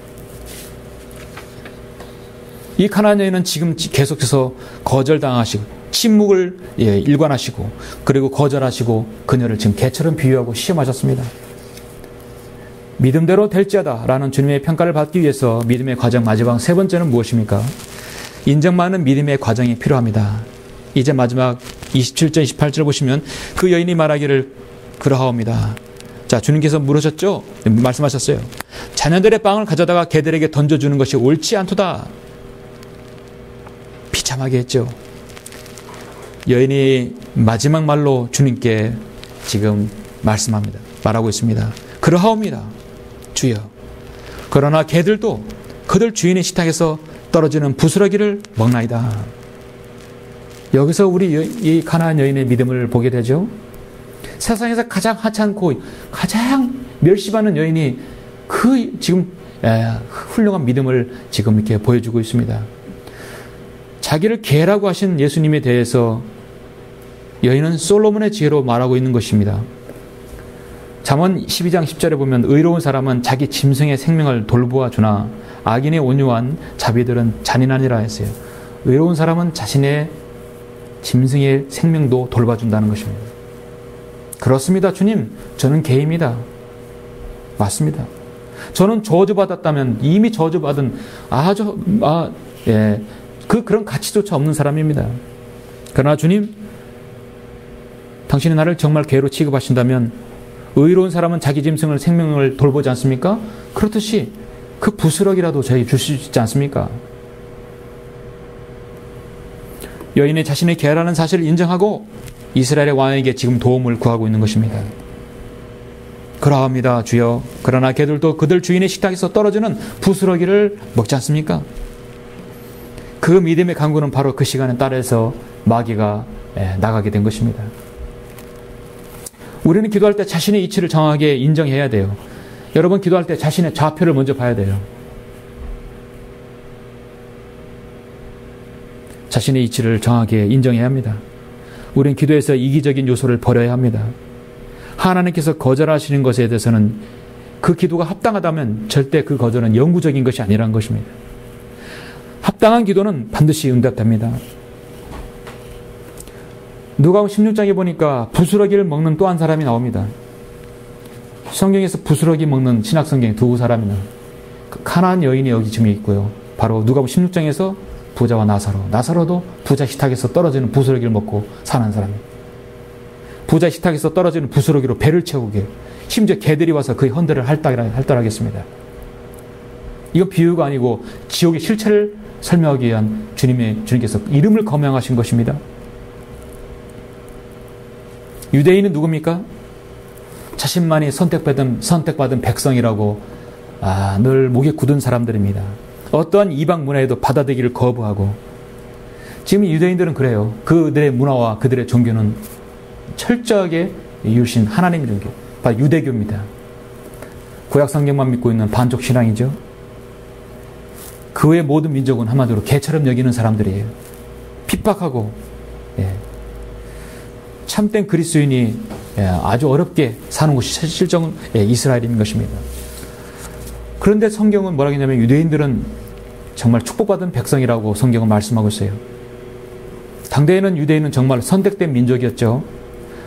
이 가나안 여인은 지금 계속해서 거절당하시고 침묵을 일관하시고 그리고 거절하시고 그녀를 지금 개처럼 비유하고 시험하셨습니다. 믿음대로 될지어다라는 주님의 평가를 받기 위해서 믿음의 과정 마지막 세 번째는 무엇입니까? 인정받는 믿음의 과정이 필요합니다. 이제 마지막 27절 28절 보시면 그 여인이 말하기를 그러하옵니다. 자, 주님께서 물으셨죠? 말씀하셨어요. 자녀들의 빵을 가져다가 개들에게 던져주는 것이 옳지 않도다. 비참하게 했죠. 여인이 마지막 말로 주님께 지금 말하고 있습니다. 그러하옵니다. 주여. 그러나 개들도 그들 주인의 식탁에서 떨어지는 부스러기를 먹나이다. 여기서 우리 이 가나안 여인의 믿음을 보게 되죠. 세상에서 가장 하찮고 가장 멸시받는 여인이 그 지금 훌륭한 믿음을 지금 이렇게 보여주고 있습니다. 자기를 개라고 하신 예수님에 대해서 여인은 솔로몬의 지혜로 말하고 있는 것입니다. 잠언 12장 10절에 보면 의로운 사람은 자기 짐승의 생명을 돌보아 주나 악인의 온유한 자비들은 잔인하니라 했어요. 의로운 사람은 자신의 짐승의 생명도 돌봐준다는 것입니다. 그렇습니다. 주님, 저는 개입니다. 맞습니다. 저는 저주받았다면 이미 저주받은 그런 가치조차 없는 사람입니다. 그러나 주님, 당신이 나를 정말 개로 취급하신다면 의로운 사람은 자기 짐승을 생명을 돌보지 않습니까? 그렇듯이 그 부스러기라도 저에게 줄 수 있지 않습니까? 여인이 자신의 개라는 사실을 인정하고 이스라엘의 왕에게 지금 도움을 구하고 있는 것입니다. 그러합니다, 주여. 그러나 개들도 그들 주인의 식탁에서 떨어지는 부스러기를 먹지 않습니까? 그 믿음의 강구는 바로 그 시간에 따라서 마귀가 나가게 된 것입니다. 우리는 기도할 때 자신의 이치를 정확하게 인정해야 돼요. 여러분, 기도할 때 자신의 좌표를 먼저 봐야 돼요. 자신의 이치를 정확하게 인정해야 합니다. 우리는 기도에서 이기적인 요소를 버려야 합니다. 하나님께서 거절하시는 것에 대해서는 그 기도가 합당하다면 절대 그 거절은 영구적인 것이 아니라는 것입니다. 합당한 기도는 반드시 응답됩니다. 누가복음 16장에 보니까 부스러기를 먹는 또 한 사람이 나옵니다. 성경에서 부스러기 먹는 신약 성경에 두 사람이 나와요. 가나안 여인이 여기 지금 있고요. 바로 누가복음 16장에서 부자와 나사로도 부자 식탁에서 떨어지는 부스러기를 먹고 사는 사람이에요. 부자 식탁에서 떨어지는 부스러기로 배를 채우게, 심지어 개들이 와서 그의 헌들을 할달하겠습니다. 이건 비유가 아니고 지옥의 실체를 설명하기 위한 주님께서 이름을 거명하신 것입니다. 유대인은 누굽니까? 자신만이 선택받은 백성이라고 늘 목에 굳은 사람들입니다. 어떠한 이방 문화에도 받아들이기를 거부하고, 지금 유대인들은 그래요. 그들의 문화와 그들의 종교는 철저하게 이루신 하나님의 종교, 바로 유대교입니다. 구약 성경만 믿고 있는 반쪽 신앙이죠. 그 외의 모든 민족은 한마디로 개처럼 여기는 사람들이에요. 핍박하고 참된 그리스도인이 아주 어렵게 사는 곳이 실정은 이스라엘인 것입니다. 그런데 성경은 뭐라고 했냐면 유대인들은 정말 축복받은 백성이라고 성경은 말씀하고 있어요. 당대에는 유대인은 정말 선택된 민족이었죠.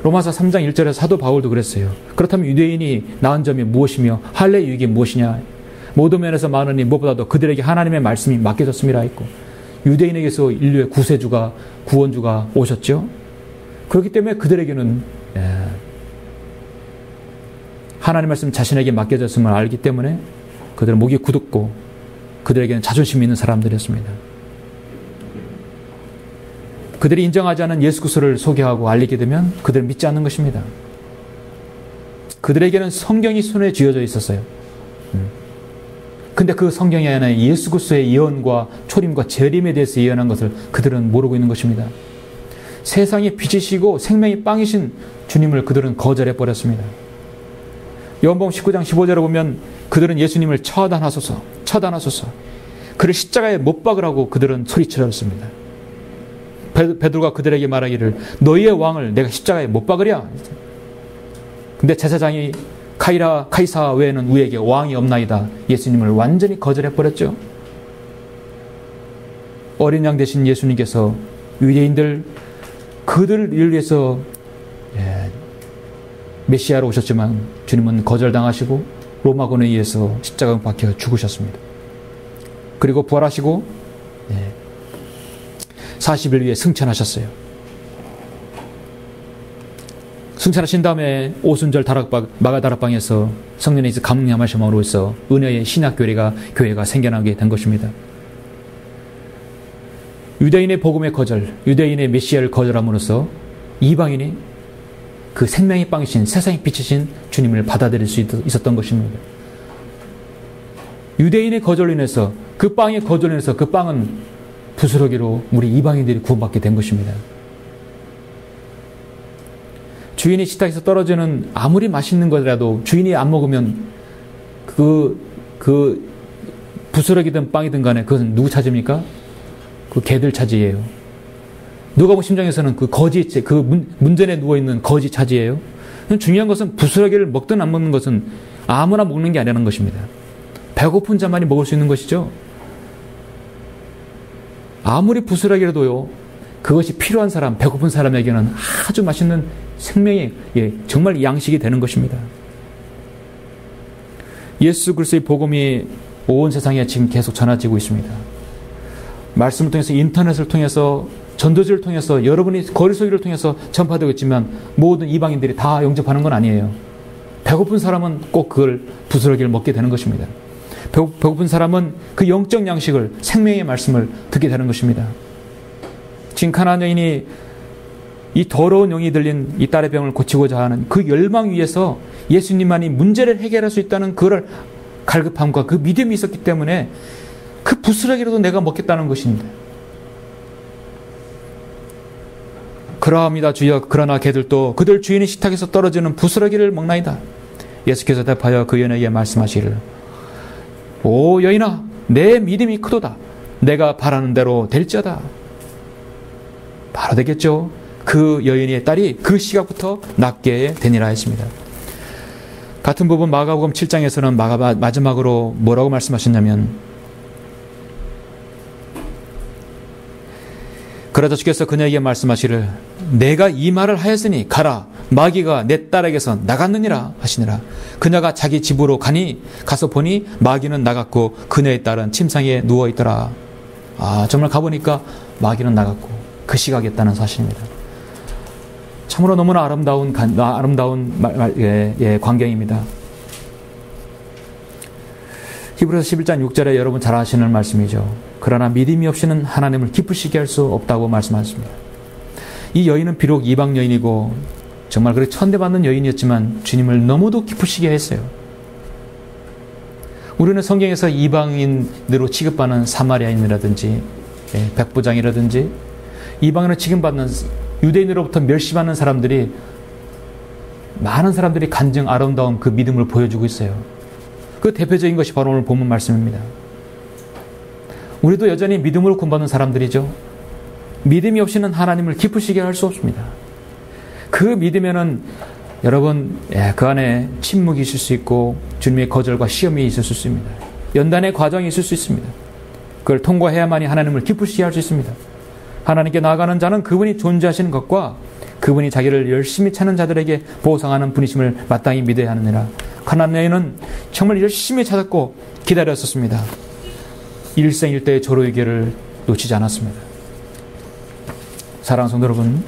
로마서 3장 1절에 사도 바울도 그랬어요. 그렇다면 유대인이 나은 점이 무엇이며 할례의 유익이 무엇이냐. 모든 면에서 많으니 무엇보다도 그들에게 하나님의 말씀이 맡겨졌음이라 했고, 유대인에게서 인류의 구세주가 구원주가 오셨죠. 그렇기 때문에 그들에게는 하나님의 말씀 자신에게 맡겨졌음을 알기 때문에 그들은 목이 굳었고 그들에게는 자존심이 있는 사람들이었습니다. 그들이 인정하지 않은 예수 그리스도를 소개하고 알리게 되면 그들은 믿지 않는 것입니다. 그들에게는 성경이 손에 쥐어져 있었어요. 근데 그 성경이 아니라 예수 그리스도의 예언과 초림과 재림에 대해서 예언한 것을 그들은 모르고 있는 것입니다. 세상의 빛이시고 생명의 빵이신 주님을 그들은 거절해 버렸습니다. 요한복음 19장 15절에 보면 그들은 예수님을 처단하소서 그를 십자가에 못 박으라고 그들은 소리치렀습니다. 베드로가 그들에게 말하기를 너희의 왕을 내가 십자가에 못 박으랴. 근데 제사장이 카이사 외에는 우리에게 왕이 없나이다. 예수님을 완전히 거절해버렸죠. 어린 양 되신 예수님께서 유대인들 그들을 위해서 메시아로 오셨지만 주님은 거절당하시고 로마군에 의해서 십자가에 박혀 죽으셨습니다. 그리고 부활하시고 40일 후에 승천하셨어요. 승천하신 다음에 오순절 마가다락방에서 성령께서 감동하심으로써 은혜의 신약교회가 생겨나게 된 것입니다. 유대인의 복음의 거절, 유대인의 메시아를 거절함으로써 이방인이 그 생명의 빵이신 세상의 빛이신 주님을 받아들일 수 있었던 것입니다. 유대인의 거절로 인해서 그 빵의 거절로 인해서 그 빵은 부스러기로 우리 이방인들이 구원받게 된 것입니다. 주인의 식탁에서 떨어지는 아무리 맛있는 것이라도 주인이 안 먹으면 그 부스러기든 빵이든 간에 그것은 누구 차지입니까? 그 개들 차지예요. 누가복음 10장에서는 그 거지, 그 문전에 누워있는 거지 차지예요. 중요한 것은 부스러기를 먹든 안 먹는 것은 아무나 먹는 게 아니라는 것입니다. 배고픈 자만이 먹을 수 있는 것이죠. 아무리 부스러기라도요, 그것이 필요한 사람, 배고픈 사람에게는 아주 맛있는 생명의 정말 양식이 되는 것입니다. 예수 그리스도의 복음이 온 세상에 지금 계속 전해지고 있습니다. 말씀을 통해서, 인터넷을 통해서, 전도지를 통해서, 여러분이 거리소리를 통해서 전파되고 있지만 모든 이방인들이 다 영접하는 건 아니에요. 배고픈 사람은 꼭 그걸 부스러기를 먹게 되는 것입니다. 배고픈 사람은 그 영적 양식을, 생명의 말씀을 듣게 되는 것입니다. 지금 가나안 여인이 이 더러운 영이 들린 이 딸의 병을 고치고자 하는 그 열망 위에서 예수님만이 문제를 해결할 수 있다는 그걸 갈급함과 그 믿음이 있었기 때문에 그 부스러기라도 내가 먹겠다는 것입니다. 그러합니다 주여. 그러나 개들도 그들 주인의 식탁에서 떨어지는 부스러기를 먹나이다. 예수께서 대하여 그 여인에게 말씀하시기를 오 여인아 내 믿음이 크도다. 내가 바라는 대로 될지어다. 바로 되겠죠. 그 여인의 딸이 그 시각부터 낫게 되니라 했습니다. 같은 부분 마가복음 7장에서는 마지막으로 뭐라고 말씀하셨냐면 그러자 주께서 그녀에게 말씀하시를 내가 이 말을 하였으니 가라 마귀가 내 딸에게서 나갔느니라 하시니라. 그녀가 자기 집으로 가서 보니 마귀는 나갔고 그녀의 딸은 침상에 누워있더라. 정말 가보니까 마귀는 나갔고 그 시각이었다는 사실입니다. 참으로 너무나 아름다운 광경입니다. 히브리서 11장 6절에 여러분 잘 아시는 말씀이죠. 그러나 믿음이 없이는 하나님을 기쁘시게 할 수 없다고 말씀하셨습니다. 이 여인은 비록 이방 여인이고 정말 그렇게 천대받는 여인이었지만 주님을 너무도 기쁘시게 했어요. 우리는 성경에서 이방인으로 취급받는 사마리아인이라든지 백부장이라든지 이방인으로 취급받는 유대인으로부터 멸시받는 사람들이 많은 사람들이 간증 아름다운 그 믿음을 보여주고 있어요. 그 대표적인 것이 바로 오늘 본문 말씀입니다. 우리도 여전히 믿음으로 구원받는 사람들이죠. 믿음이 없이는 하나님을 기쁘시게 할 수 없습니다. 그 믿음에는 여러분 그 안에 침묵이 있을 수 있고 주님의 거절과 시험이 있을 수 있습니다. 연단의 과정이 있을 수 있습니다. 그걸 통과해야만이 하나님을 기쁘시게 할 수 있습니다. 하나님께 나아가는 자는 그분이 존재하시는 것과 그분이 자기를 열심히 찾는 자들에게 보상하는 분이심을 마땅히 믿어야 하느니라. 가나안 여인은 정말 열심히 찾았고 기다렸었습니다. 일생일대의 조로의 기회를 놓치지 않았습니다. 사랑하는 성도 여러분,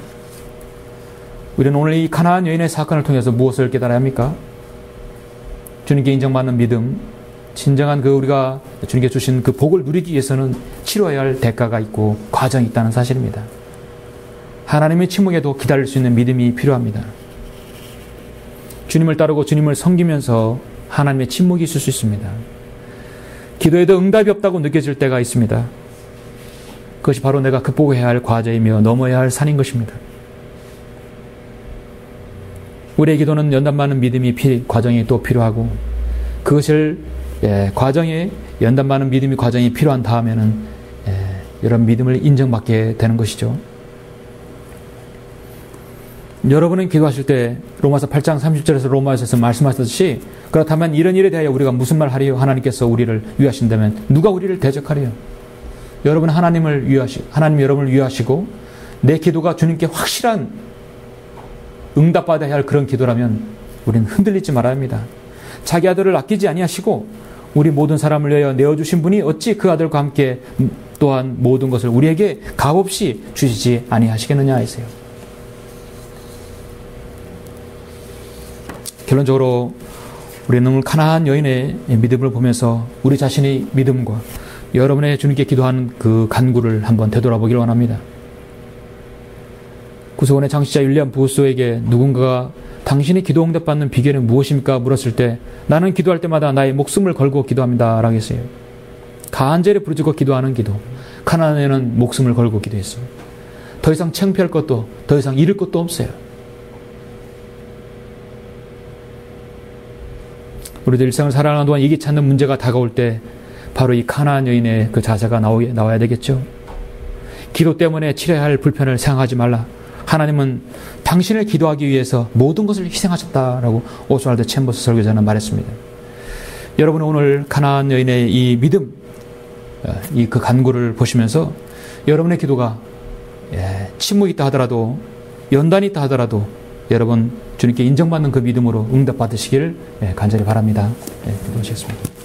우리는 오늘 이 가나안 여인의 사건을 통해서 무엇을 깨달아야 합니까? 주님께 인정받는 믿음, 진정한 우리가 주님께 주신 그 복을 누리기 위해서는 치러야 할 대가가 있고 과정이 있다는 사실입니다. 하나님의 침묵에도 기다릴 수 있는 믿음이 필요합니다. 주님을 따르고 주님을 섬기면서 하나님의 침묵이 있을 수 있습니다. 기도에도 응답이 없다고 느껴질 때가 있습니다. 그것이 바로 내가 극복해야 할 과제이며 넘어야 할 산인 것입니다. 우리의 기도는 연단받는 믿음이 과정이 또 필요하고 그것을 과정에 연단받는 믿음이 과정이 필요한 다음에는 이런 믿음을 인정받게 되는 것이죠. 여러분은 기도하실 때 로마서 8장 30절에서 로마에서 말씀하셨듯이 그렇다면 이런 일에 대하여 우리가 무슨 말 하리요? 하나님께서 우리를 위하신다면 누가 우리를 대적하리요? 여러분 하나님 여러분을 위하시고 내 기도가 주님께 확실한 응답받아야 할 그런 기도라면 우리는 흔들리지 말아야 합니다. 자기 아들을 아끼지 아니하시고 우리 모든 사람을 위하여 내어주신 분이 어찌 그 아들과 함께 또한 모든 것을 우리에게 값없이 주시지 아니하시겠느냐 하세요. 결론적으로 우리는 오늘 가나안 여인의 믿음을 보면서 우리 자신의 믿음과 여러분의 주님께 기도하는 그 간구를 한번 되돌아보기를 원합니다. 구소원의 장시자 윌리엄 부소에게 누군가가 당신이 기도 응답받는 비결은 무엇입니까? 물었을 때 나는 기도할 때마다 나의 목숨을 걸고 기도합니다 라고 했어요. 간절히 부르짖고 기도하는 기도. 가나안에는 목숨을 걸고 기도했어요. 더 이상 창피할 것도 더 이상 잃을 것도 없어요. 우리들 일상을 살아가는 동안 이기 찾는 문제가 다가올 때 바로 이 가나안 여인의 그 자세가 나와야 되겠죠. 기도 때문에 치러야 할 불편을 생각하지 말라. 하나님은 당신을 기도하기 위해서 모든 것을 희생하셨다라고 오스왈드 챔버스 설교자는 말했습니다. 여러분은 오늘 가나안 여인의 이 믿음, 이 그 간구를 보시면서 여러분의 기도가 침묵이 있다 하더라도 연단이 있다 하더라도 여러분 주님께 인정받는 그 믿음으로 응답받으시길 간절히 바랍니다. 기도하시겠습니다.